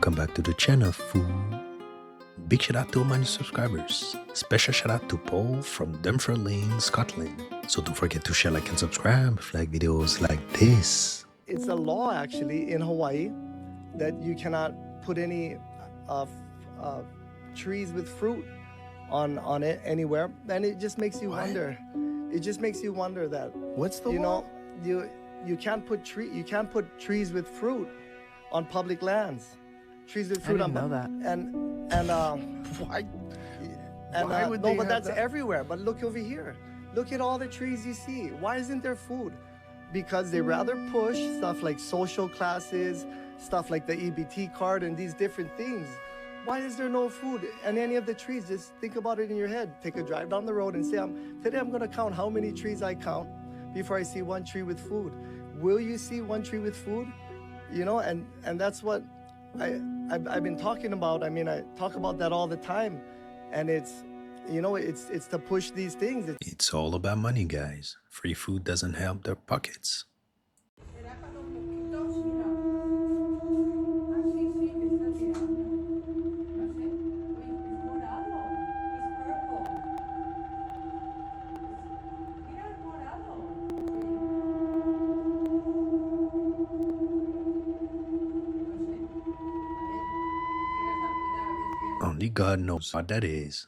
welcome back to the channel, fool. Big shout out to all my new subscribers. Special shout out to Paul from Dunfermline, Scotland. So don't forget to share, like, and subscribe if you like videos like this. It's a law actually in Hawaii that you cannot put any trees with fruit on it anywhere, and it just makes you wonder. It just makes you wonder that What's the law? You can't put trees with fruit on public lands. Trees with fruit I didn't know that. Why? Why would no, they but have that's that? everywhere. But look over here. Look at all the trees you see. Why isn't there food? Because they rather push stuff like social classes, stuff like the EBT card and these different things. Why is there no food on any of the trees? Just think about it in your head. Take a drive down the road and say, today I'm gonna count how many trees I count before I see one tree with food. Will you see one tree with food? You know, and that's what I've been talking about. I mean, I talk about that all the time, and it's to push these things. It's all about money, guys. Free food doesn't help their pockets. Only God knows what that is.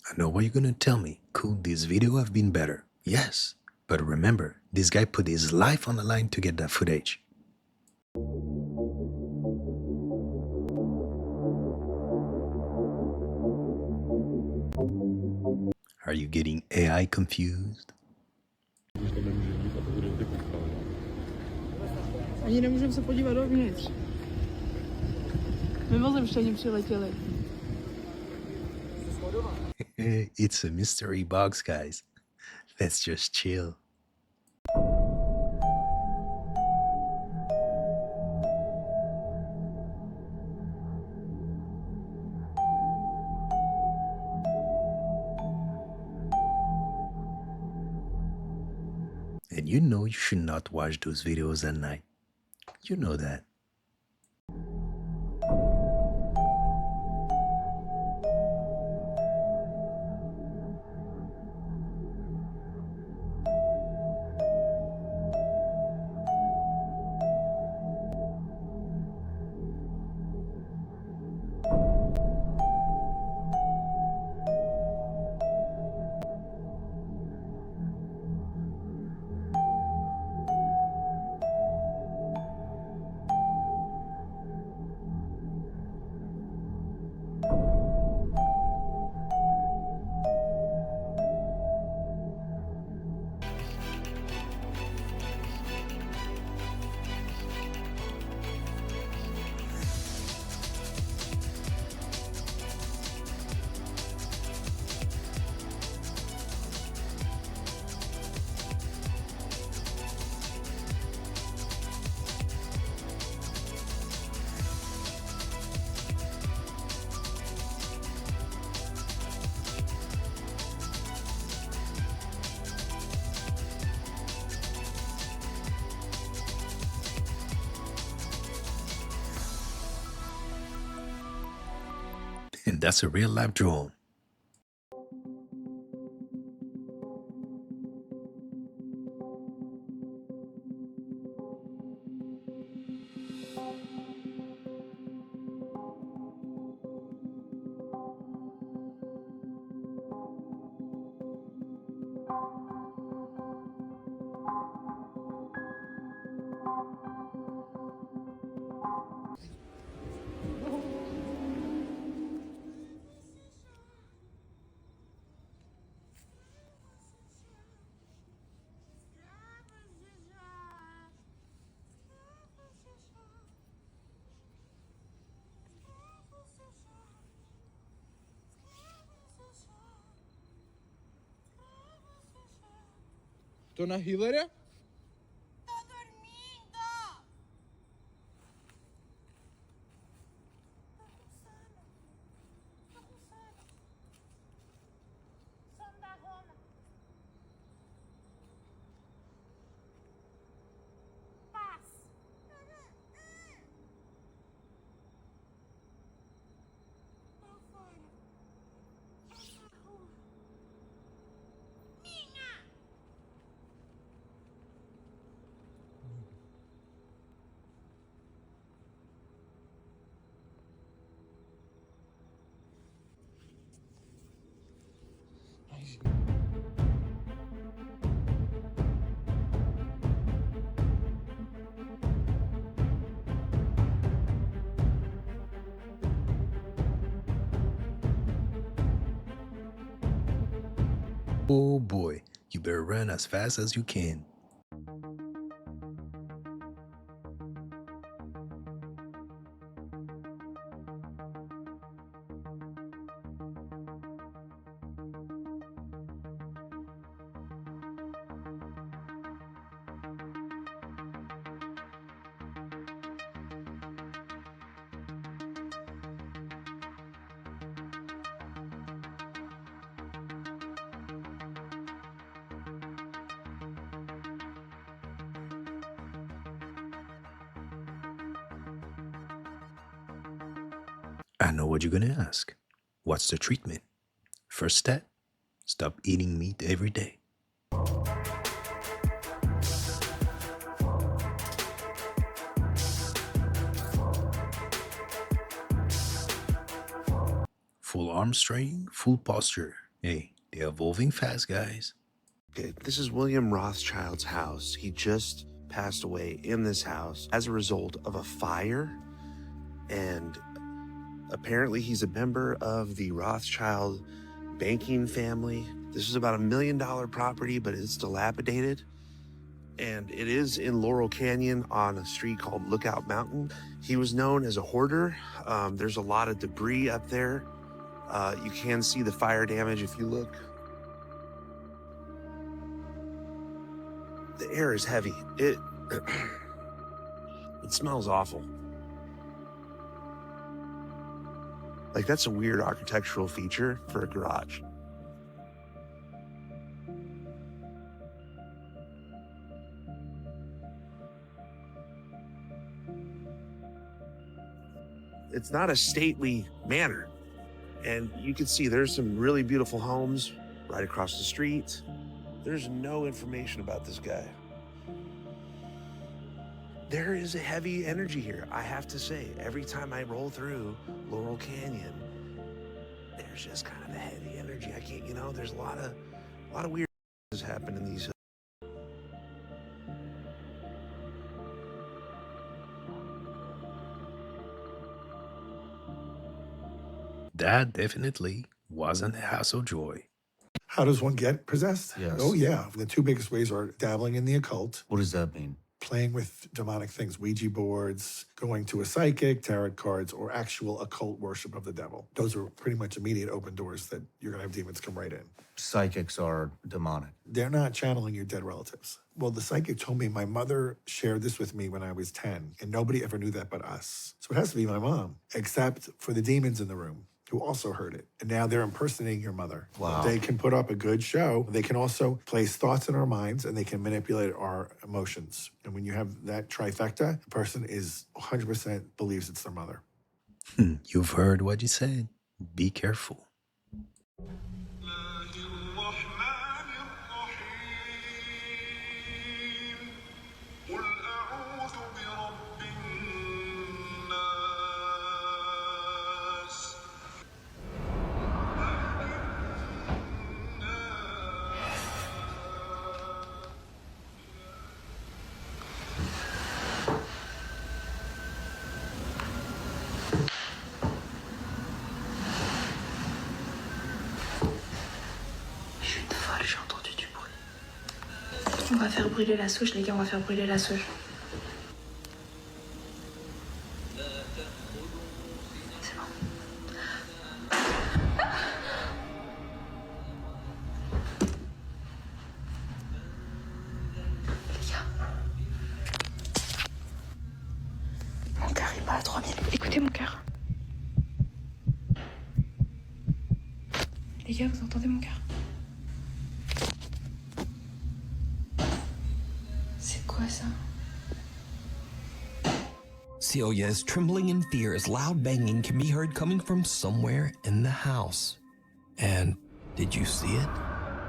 I know what you're gonna tell me. Could this video have been better? Yes. But remember, this guy put his life on the line to get that footage. Are you getting AI confused? Ani nemůžeme se podívat dovnitř. Mimozemštěni přiletěli. It's a mystery box, guys. Let's just chill. And you know you should not watch those videos at night. You know that. And that's a real life drone. То на Гіларя? Oh boy, you better run as fast as you can. I know what you're gonna ask. What's the treatment? First step, stop eating meat every day. Full arm straining, full posture. Hey, they're evolving fast, guys. Okay, this is William Rothschild's house. He just passed away in this house as a result of a fire. And apparently he's a member of the Rothschild banking family. This is about $1 million property, but it's dilapidated. And it is in Laurel Canyon on a street called Lookout Mountain. He was known as a hoarder. There's a lot of debris up there. You can see the fire damage if you look. The air is heavy. It smells awful. Like, that's a weird architectural feature for a garage. It's not a stately manor. And you can see there's some really beautiful homes right across the street. There's no information about this guy. There is a heavy energy here, I have to say. Every time I roll through Laurel Canyon, there's just kind of a heavy energy. I can't, you know, there's a lot of weird things happen in these. That definitely wasn't a house of joy. How does one get possessed? Yes. Oh, yeah. The two biggest ways are dabbling in the occult, What does that mean? playing with demonic things, Ouija boards, going to a psychic, tarot cards, or actual occult worship of the devil. Those are pretty much immediate open doors that you're going to have demons come right in. Psychics are demonic. They're not channeling your dead relatives. Well, the psychic told me my mother shared this with me when I was 10, and nobody ever knew that but us. So it has to be my mom, except for the demons in the room, who also heard it. And now they're impersonating your mother. Wow. They can put up a good show. They can also place thoughts in our minds, and they can manipulate our emotions. And when you have that trifecta, the person is 100% believes it's their mother. You've heard what you said. Be careful. J'ai entendu du bruit. On va faire brûler la souche, les gars, on va faire brûler la souche. C'est bon. Les gars. Mon cœur il bat à 3000. Écoutez mon cœur. Les gars, vous entendez mon cœur? Quoi ça? Celia is trembling in fear as loud banging can be heard coming from somewhere in the house. And did you see it?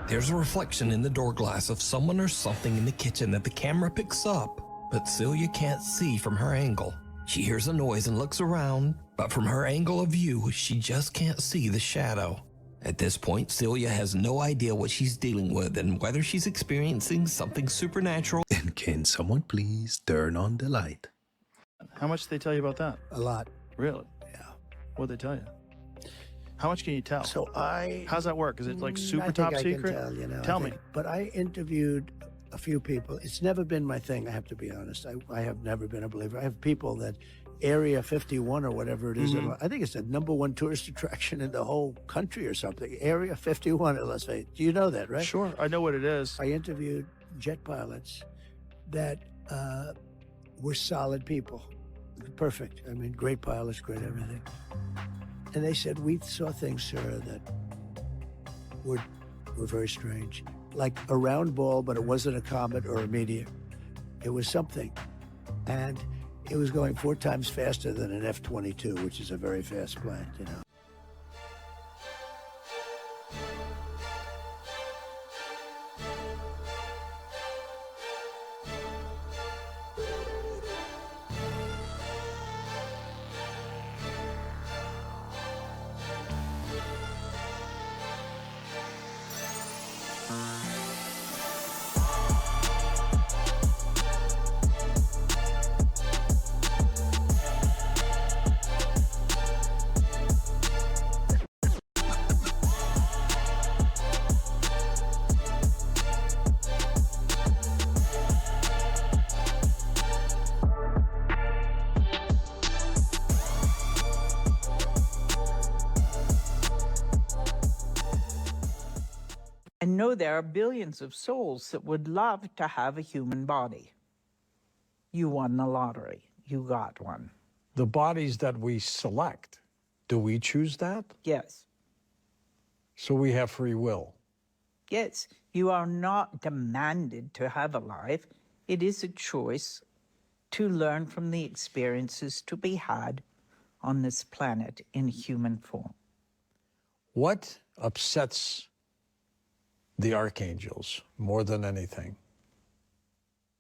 There's a reflection in the door glass of someone or something in the kitchen that the camera picks up, but Celia can't see from her angle. She hears a noise and looks around, but from her angle of view, she just can't see the shadow. At this point, Celia has no idea what she's dealing with and whether she's experiencing something supernatural. And can someone please turn on the light? How much did they tell you about that? A lot. Really? Yeah. What'd they tell you? How much can you tell? So how's that work? Is it like super I think top I secret? Can tell, you know. Tell me. But I interviewed a few people. It's never been my thing, I have to be honest. I have never been a believer. I have people that Area 51 or whatever it is. I think it's the #1 tourist attraction in the whole country or something. Area 51 in Las Vegas. Do you know that, right? Sure, I know what it is. I interviewed jet pilots that were solid people. Perfect. I mean, great pilots, great everything. And they said, we saw things, sir, that were very strange. Like a round ball, but it wasn't a comet or a meteor. It was something. And it was going 4 times faster than an F-22, which is a very fast plane, you know. I know there are billions of souls that would love to have a human body. You won the lottery. You got one. The bodies that we select, do we choose that? Yes. So we have free will? Yes. You are not demanded to have a life. It is a choice to learn from the experiences to be had on this planet in human form. What upsets the archangels more than anything?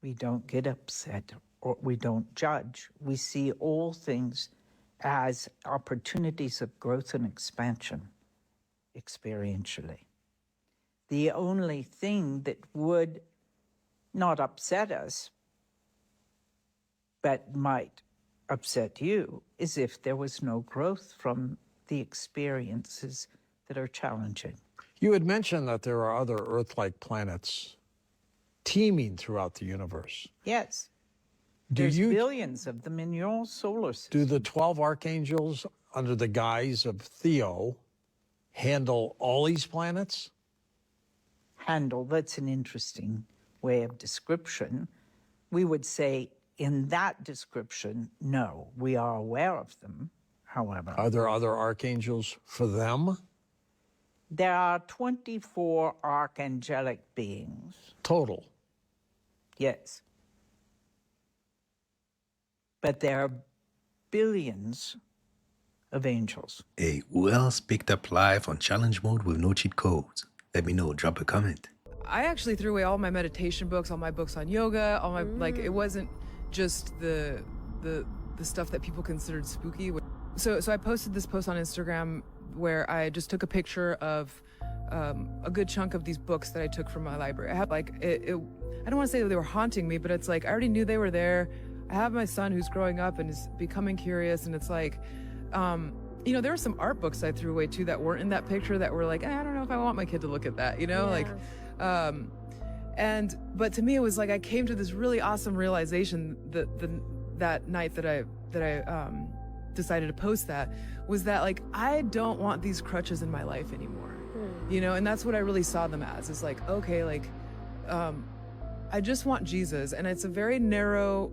We don't get upset or we don't judge. We see all things as opportunities of growth and expansion experientially. The only thing that would not upset us, but might upset you, is if there was no growth from the experiences that are challenging. You had mentioned that there are other Earth-like planets teeming throughout the universe. Yes. There's billions of them in your solar system. Do the 12 archangels, under the guise of Theo, handle all these planets? Handle, that's an interesting way of description. We would say in that description, no, we are aware of them, however. Are there other archangels for them? There are 24 archangelic beings. Total? Yes. But there are billions of angels. Hey, who else picked up live on challenge mode with no cheat codes? Let me know, drop a comment. I actually threw away all my meditation books, all my books on yoga, all my, like, it wasn't just the stuff that people considered spooky. So I posted this post on Instagram where I just took a picture of a good chunk of these books that I took from my library. I had like, I don't want to say that they were haunting me, but it's like, I already knew they were there. I have my son who's growing up and is becoming curious, and it's like, you know, there were some art books I threw away too that weren't in that picture that were like, I don't know if I want my kid to look at that, you know, like, but to me it was like I came to this really awesome realization that night that I decided to post that, was that like I don't want these crutches in my life anymore, you know, and that's what I really saw them as. Is like, okay, like I just want Jesus, and it's a very narrow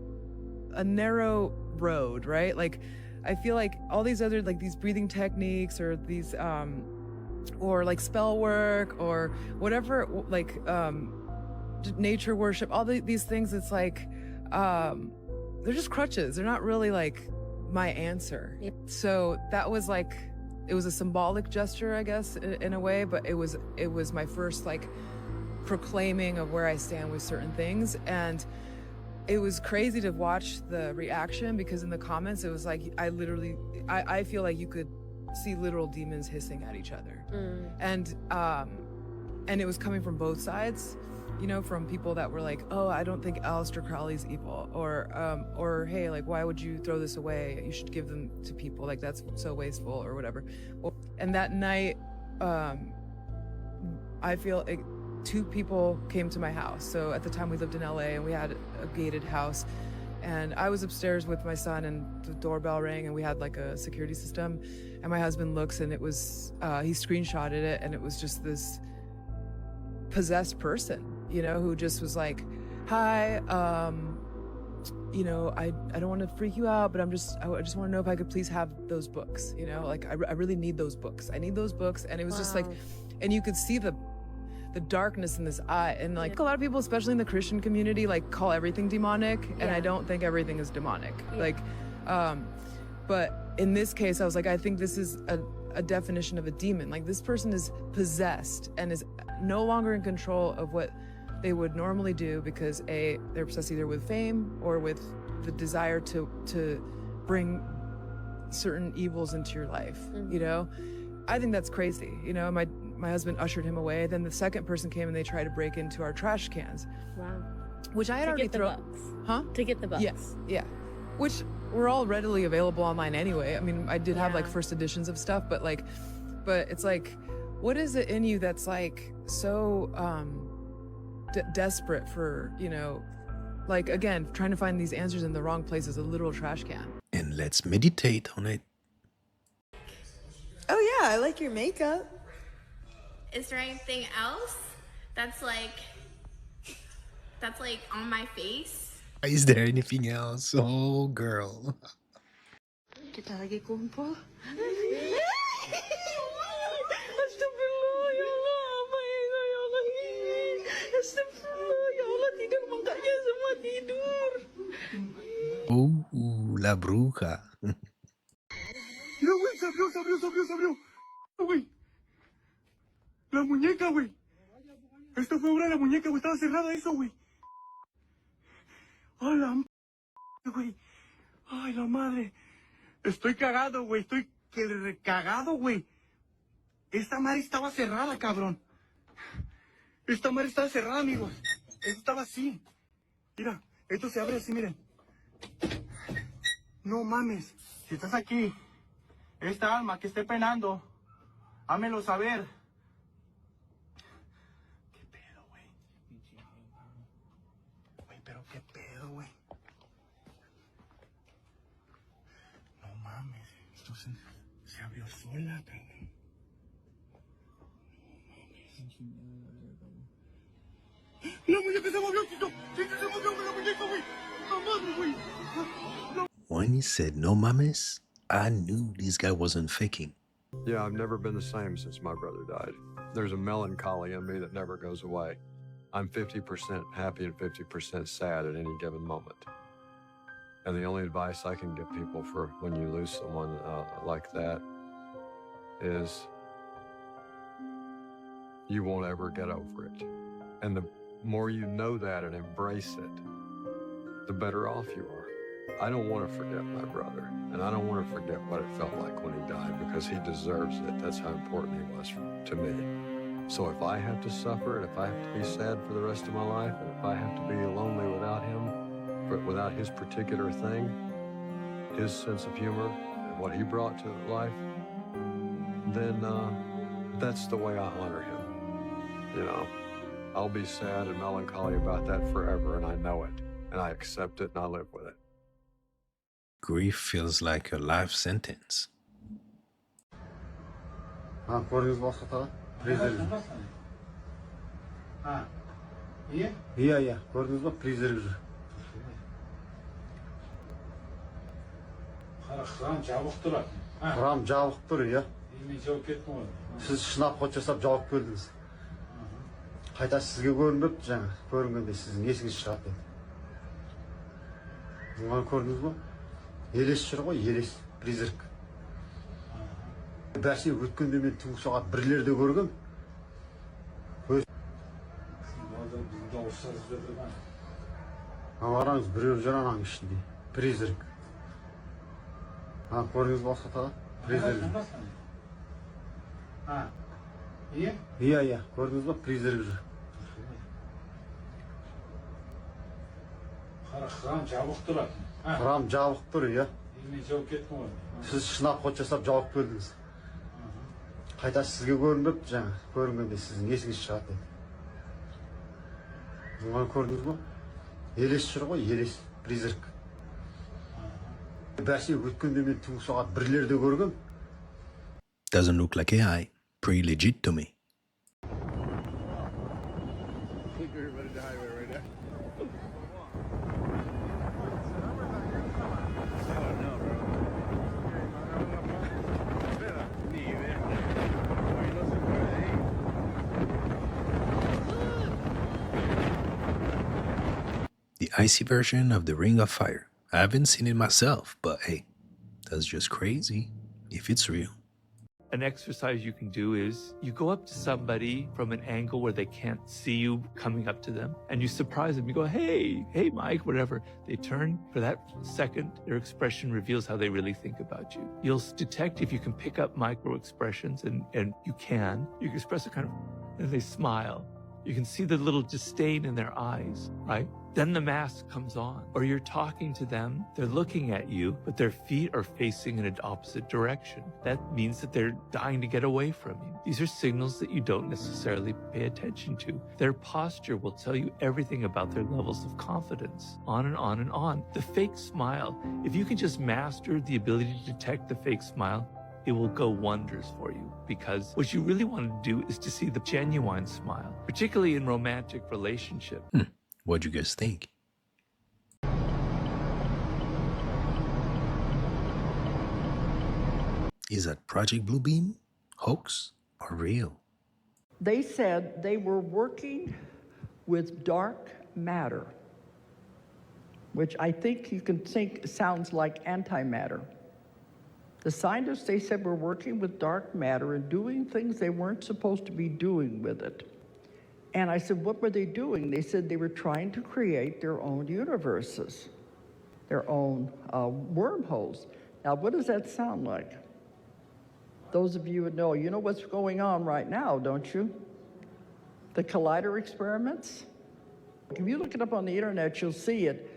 road, right? Like I feel like all these other, like these breathing techniques or these or like spell work or whatever, like nature worship, all these things, it's like they're just crutches. They're not really like my answer. Yep. So that was like, it was a symbolic gesture, I guess, in a way, but it was my first like proclaiming of where I stand with certain things. And it was crazy to watch the reaction, because in the comments it was like, I feel like you could see literal demons hissing at each other. And it was coming from both sides. you know, from people that were like, oh, I don't think Aleister Crowley's evil, or hey, like, why would you throw this away? You should give them to people, like, that's so wasteful, or whatever. And that night, I feel like 2 people came to my house. So at the time we lived in LA and we had a gated house, and I was upstairs with my son and the doorbell rang and we had like a security system, and my husband looks and it was, he screenshotted it, and it was just this possessed person, you know, who just was like, hi, you know, I don't want to freak you out, but I just want to know if I could please have those books, you know, like I really need those books. I need those books. And it was just like, and you could see the darkness in this eye, and like a lot of people, especially in the Christian community, like call everything demonic, and I don't think everything is demonic. Like, but in this case, I was like, I think this is a definition of a demon. Like, this person is possessed and is no longer in control of what they would normally do, because they're obsessed either with fame or with the desire to bring certain evils into your life. You know, I think that's crazy. You know, my husband ushered him away. Then the second person came and they tried to break into our trash cans. Wow. Which I had already thrown. Huh? To get the books. Yes. Yeah. Which were all readily available online anyway. I mean, I did have like first editions of stuff, but it's like, what is it in you that's like so desperate for, you know, like, again, trying to find these answers in the wrong places, a literal trash can. And let's meditate on it. Oh yeah, I like your makeup. Is there anything else that's like on my face? Is there anything else? Oh, girl. Kita lagi kumpul. Astagfirullah, ya Allah, apa itu, ya Allah ini? Astagfirullah, ya Allah, tidur makanya semua tidur. La bruja. Mira, güey, se abrió. Güey. La muñeca, güey. Esto fue obra de la muñeca, güey. Estaba cerrada eso, güey. ¡A la güey! ¡Ay, la madre! Estoy cagado, güey. Estoy recagado, güey. Esta madre estaba cerrada, cabrón. Esta madre estaba cerrada, amigos. Esto estaba así. Mira, esto se abre así, miren. No mames. Si estás aquí, esta alma que esté penando, hámelo saber. ¿Qué pedo, güey? Güey, pero qué pedo, güey. No mames. Esto se abrió sola, cabrón. La muñeca se movió, Tito. Sí, se movió la muñeca, güey. La madre, güey. When he said no mames, I knew this guy wasn't faking. Yeah, I've never been the same since my brother died. There's a melancholy in me that never goes away. I'm 50% happy and 50% sad at any given moment. And the only advice I can give people for when you lose someone like that is you won't ever get over it. And the more you know that and embrace it, the better off you are. I don't want to forget my brother, and I don't want to forget what it felt like when he died, because he deserves it. That's how important he was to me. So if I have to suffer, and if I have to be sad for the rest of my life, and if I have to be lonely without him, without his particular thing, his sense of humor, and what he brought to life, then that's the way I honor him. You know, I'll be sad and melancholy about that forever, and I know it, and I accept it, and I live with it. Grief feels like a life sentence. Иә, көрдіңіз ба, призрак жүр. Храм жабық тұр. Храм жабық тұр, иә. Мен жауып кеттім ғой. Сіз шынап ход жасап жауып келдіңіз. Қайта сізге көрінбепті жаңа. Көрінгенде сіздің есіңіз шығады деді. Бұны көрдіңіз ба? Елес жүр ғой, елес, призрак. Бәрсе өткенде мен түнгі сағат 1-лерде көргем. Қараңыз, біреу жүр ананың ішінде, призрак. Көрдіңіз ба Асқат аға? Призрак. Иә, көрдіңіз ба, призрак жүр. Храм жабық тұр, иә. Сіз шынап қот жасап жауып келдіңіз. Қайта сізге көрініп, жаңа көрінгенде сіздің есіңіз шығады. Бұған көрдіңіз ба? Елес жүр ғой, елес, призрак. Бәсе өткенде мен түнгі сағат 1-лерде көргем. Doesn't look like AI. Pretty legit to me. The icy version of the Ring of Fire. I haven't seen it myself, but hey, that's just crazy if it's real. An exercise you can do is you go up to somebody from an angle where they can't see you coming up to them, and you surprise them. You go, hey, Mike, whatever. They turn. For that second, their expression reveals how they really think about you. You'll detect if you can pick up micro expressions, and you can express a kind of, and they smile. You can see the little disdain in their eyes, right? Then the mask comes on, or you're talking to them, they're looking at you, but their feet are facing in an opposite direction. That means that they're dying to get away from you. These are signals that you don't necessarily pay attention to. Their posture will tell you everything about their levels of confidence, on and on and on. The fake smile, if you can just master the ability to detect the fake smile, it will go wonders for you, because what you really want to do is to see the genuine smile, particularly in romantic relationships. What'd you guys think? Is that Project Bluebeam hoax or real? They said they were working with dark matter, which I think you can think sounds like antimatter. The scientists, they said, were working with dark matter and doing things they weren't supposed to be doing with it. And I said, what were they doing? They said they were trying to create their own universes, their own wormholes. Now, what does that sound like? Those of you who know, you know what's going on right now, don't you? The collider experiments. If you look it up on the internet, you'll see it.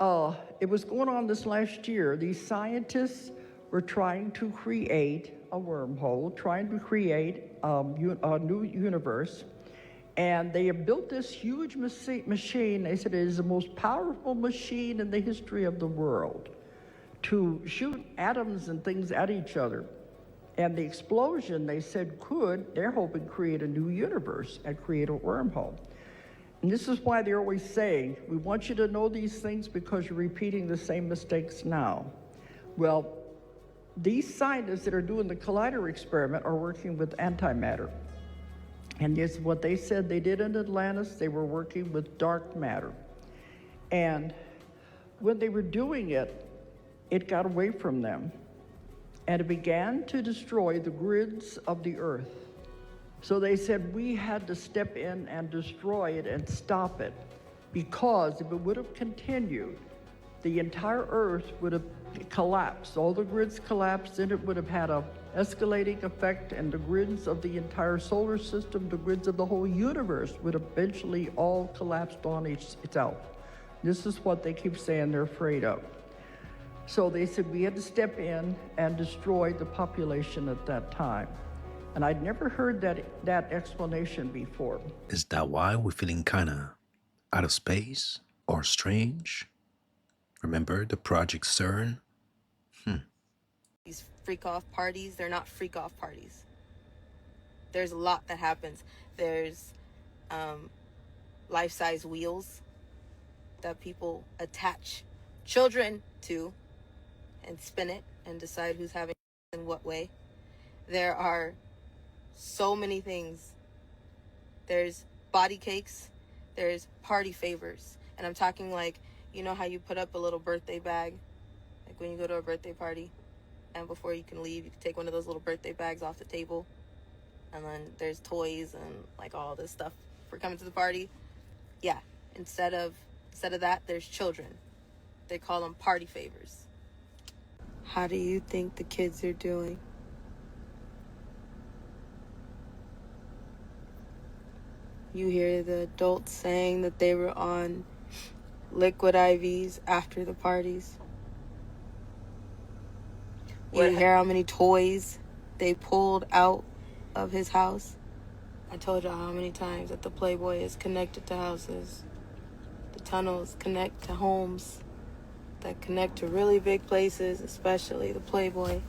It was going on this last year. These scientists were trying to create a wormhole, trying to create a new universe. And they have built this huge machine. They said it is the most powerful machine in the history of the world to shoot atoms and things at each other. And the explosion, they said, they're hoping, create a new universe and create a wormhole. And this is why they're always saying, we want you to know these things because you're repeating the same mistakes now. Well, these scientists that are doing the collider experiment are working with antimatter. And this is what they said they did in Atlantis. They were working with dark matter. And when they were doing it, it got away from them. And it began to destroy the grids of the earth. So they said we had to step in and destroy it and stop it. Because if it would have continued, the entire earth would have collapsed. All the grids collapsed, and it would have had a escalating effect, and the grids of the entire solar system, the grids of the whole universe would eventually all collapsed on itself. This is what they keep saying they're afraid of. So they said we had to step in and destroy the population at that time. And I'd never heard that explanation before. Is that why we're feeling kind of out of space or strange? Remember the Project CERN? These freak-off parties, they're not freak-off parties. There's a lot that happens. There's life-size wheels that people attach children to and spin it and decide who's having in what way. There are so many things. There's body cakes. There's party favors. And I'm talking like, you know how you put up a little birthday bag? Like when you go to a birthday party, and before you can leave, you can take one of those little birthday bags off the table. And then there's toys and like all this stuff for coming to the party. Yeah, instead of that, there's children. They call them party favors. How do you think the kids are doing? You hear the adults saying that they were on liquid IVs after the parties. You hear how many toys they pulled out of his house? I told y'all how many times that the Playboy is connected to houses. The tunnels connect to homes that connect to really big places, especially the Playboy.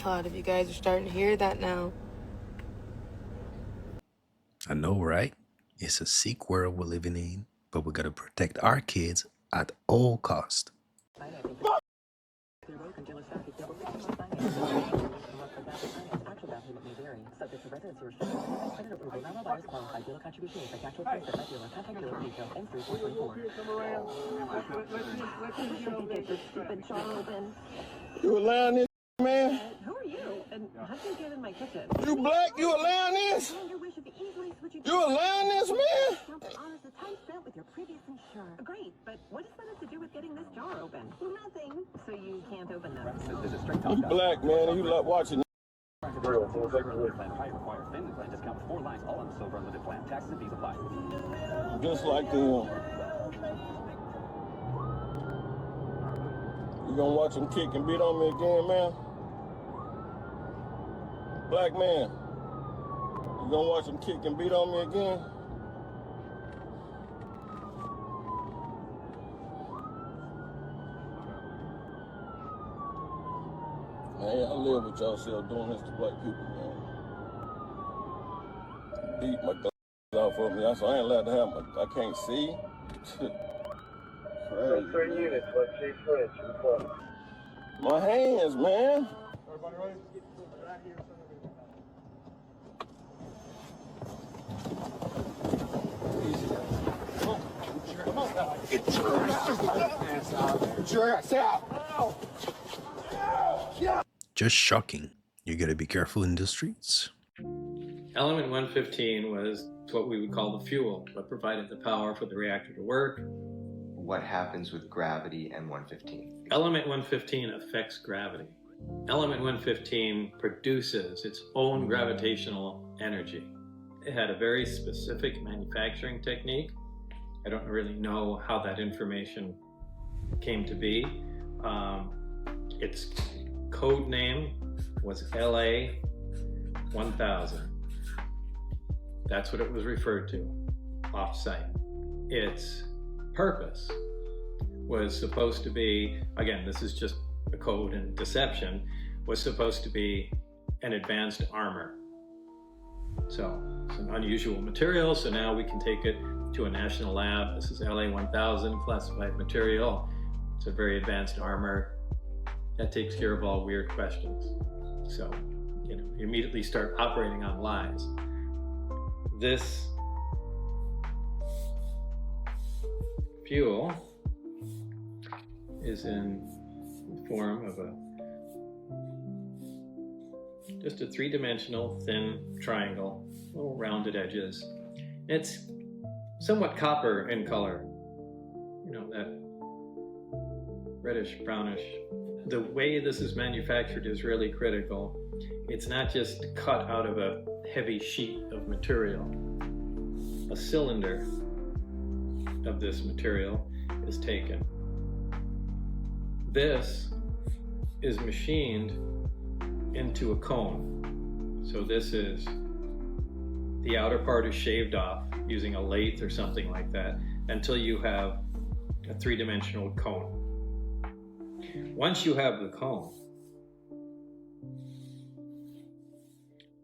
A lot of you guys are starting to hear that now. I know, right? It's a sick world we're living in, but we gotta protect our kids at all cost. You allowing this, man? Who are you? And how did you get in my kitchen? You black? You allowing this? You allowing this, man? The time spent with your previous insurer. Great, but what does that have to do with getting this jar open? Nothing. So you can't open them. You black, man, and you love watching. Just like them. You gonna watch them kick and beat on me again, man? Black man, you gonna watch them kick and beat on me again? Man, I live with y'all self doing this to black people, man. Beat my off of me. So I ain't allowed to have I can't see. Crazy. 3 units, let's see Cringe. My hands, man. Everybody ready? Get your ass out. Just shocking. You gotta be careful in the streets. Element 115 was what we would call the fuel, what provided the power for the reactor to work. What happens with gravity and 115? Element 115 affects gravity. Element 115 produces its own gravitational energy. It had a very specific manufacturing technique. I don't really know how that information came to be. Its code name was LA 1000. That's what it was referred to off-site. Its purpose was supposed to be, again, this is just a code and deception, was supposed to be an advanced armor. So it's an unusual material, so now we can take it to a national lab. This is LA 1000 classified material. It's a very advanced armor that takes care of all weird questions. So, you immediately start operating on lies. This fuel is in the form of just a three-dimensional thin triangle, little rounded edges. It's somewhat copper in color, that reddish brownish. The way this is manufactured is really critical. It's not just cut out of a heavy sheet of material. A cylinder of this material is taken. This is machined into a cone. So this is, the outer part is shaved off using a lathe or something like that until you have a three-dimensional cone. Once you have the cone,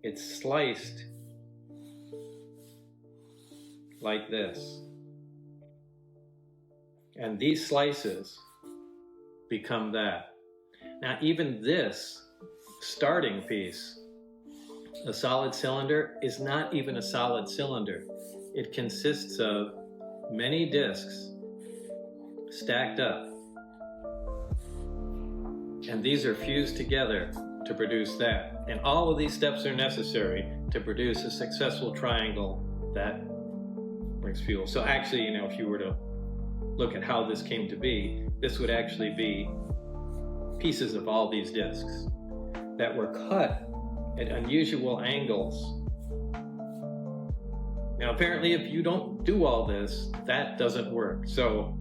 it's sliced like this. And these slices become that. Now, even this starting piece, a solid cylinder, is not even a solid cylinder. It consists of many discs stacked up. And these are fused together to produce that. And all of these steps are necessary to produce a successful triangle that brings fuel. So actually, if you were to look at how this came to be, this would actually be pieces of all these discs that were cut at unusual angles Now, apparently, if you don't do all this, that doesn't work. So,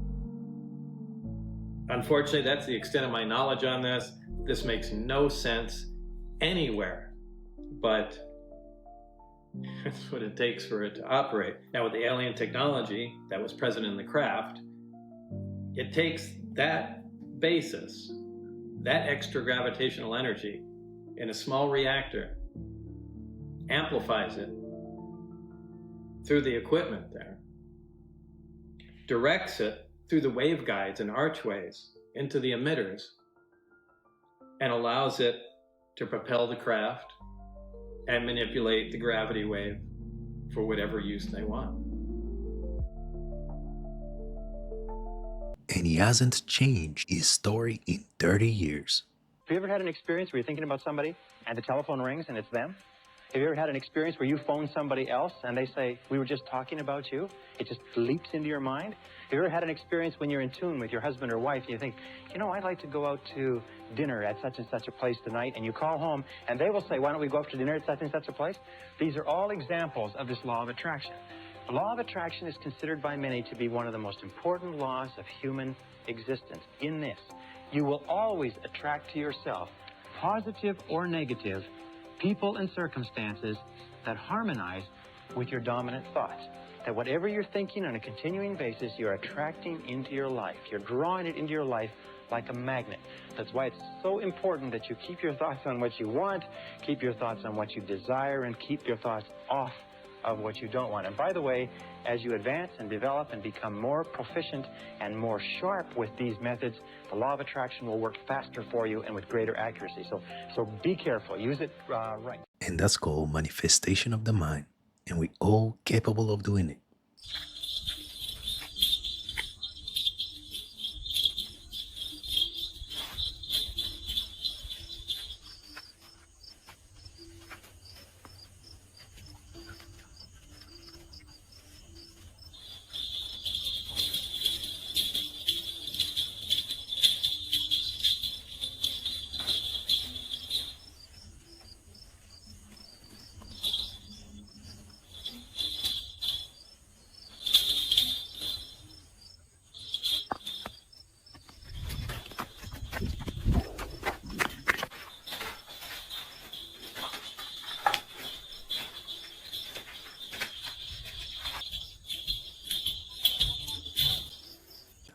unfortunately, that's the extent of my knowledge on this. This makes no sense anywhere, but that's what it takes for it to operate. Now, with the alien technology that was present in the craft, it takes that basis, that extra gravitational energy in a small reactor, amplifies it through the equipment there, directs it through the waveguides and archways into the emitters, and allows it to propel the craft and manipulate the gravity wave for whatever use they want. And he hasn't changed his story in 30 years. Have you ever had an experience where you're thinking about somebody and the telephone rings and it's them? Have you ever had an experience where you phone somebody else and they say, we were just talking about you? It just leaps into your mind. Have you ever had an experience when you're in tune with your husband or wife and you think, you know, I'd like to go out to dinner at such and such a place tonight, and you call home and they will say, why don't we go out to dinner at such and such a place? These are all examples of this law of attraction. The law of attraction is considered by many to be one of the most important laws of human existence. In this, you will always attract to yourself, positive or negative, people and circumstances that harmonize with your dominant thoughts. That whatever you're thinking on a continuing basis, you're attracting into your life. You're drawing it into your life like a magnet. That's why it's so important that you keep your thoughts on what you want, keep your thoughts on what you desire, and keep your thoughts off of what you don't want. And by the way, as you advance and develop and become more proficient and more sharp with these methods, the law of attraction will work faster for you and with greater accuracy. So be careful. Use it right. And that's called manifestation of the mind. And we're all capable of doing it.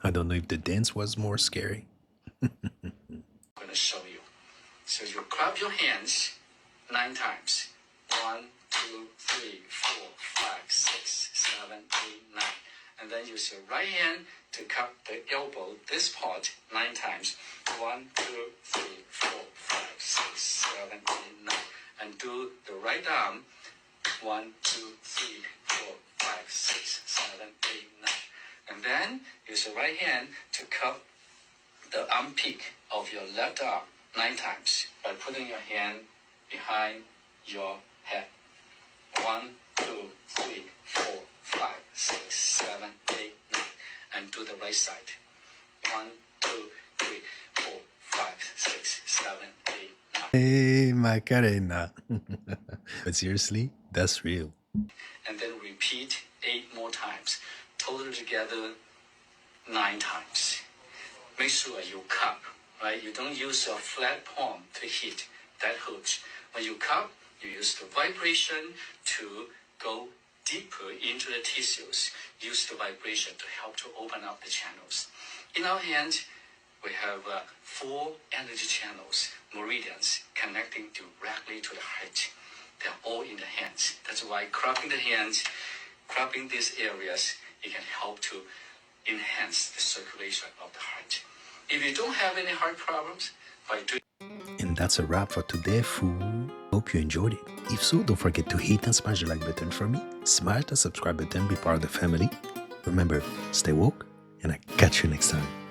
I don't know if the dance was more scary. I'm going to show you. So you clap your hands 9 times. 1, 2, 3, 4, 5, 6, 7, 8, 9. And then use your right hand to cup the elbow, this part, 9 times. 1, 2, 3, 4, 5, 6, 7, 8, 9. And do the right arm. 1, 2, 3, 4, 5, 6, 7, 8, 9. And then use your right hand to cup the arm peak of your left arm 9 times by putting your hand behind your head. 1, 2, 3, 4, 5, 6, 7, 8, 9. And do the right side. 1, 2, 3, 4, 5, 6, 7, 8, 9. Hey, Macarena. But seriously, that's real. And then repeat 8 more times. Total together 9 times. Make sure you cup, right? You don't use your flat palm to hit. That hurts. When you cup, you use the vibration to go deeper into the tissues. Use the vibration to help to open up the channels. In our hand, we have 4 energy channels, meridians, connecting directly to the heart. They're all in the hands. That's why cupping the hands, cupping these areas, it can help to enhance the circulation of the heart. If you don't have any heart problems, by doing... And that's a wrap for today, fool. Hope you enjoyed it. If so, don't forget to hit and smash the like button for me. Smash the subscribe button, be part of the family. Remember, stay woke, and I catch you next time.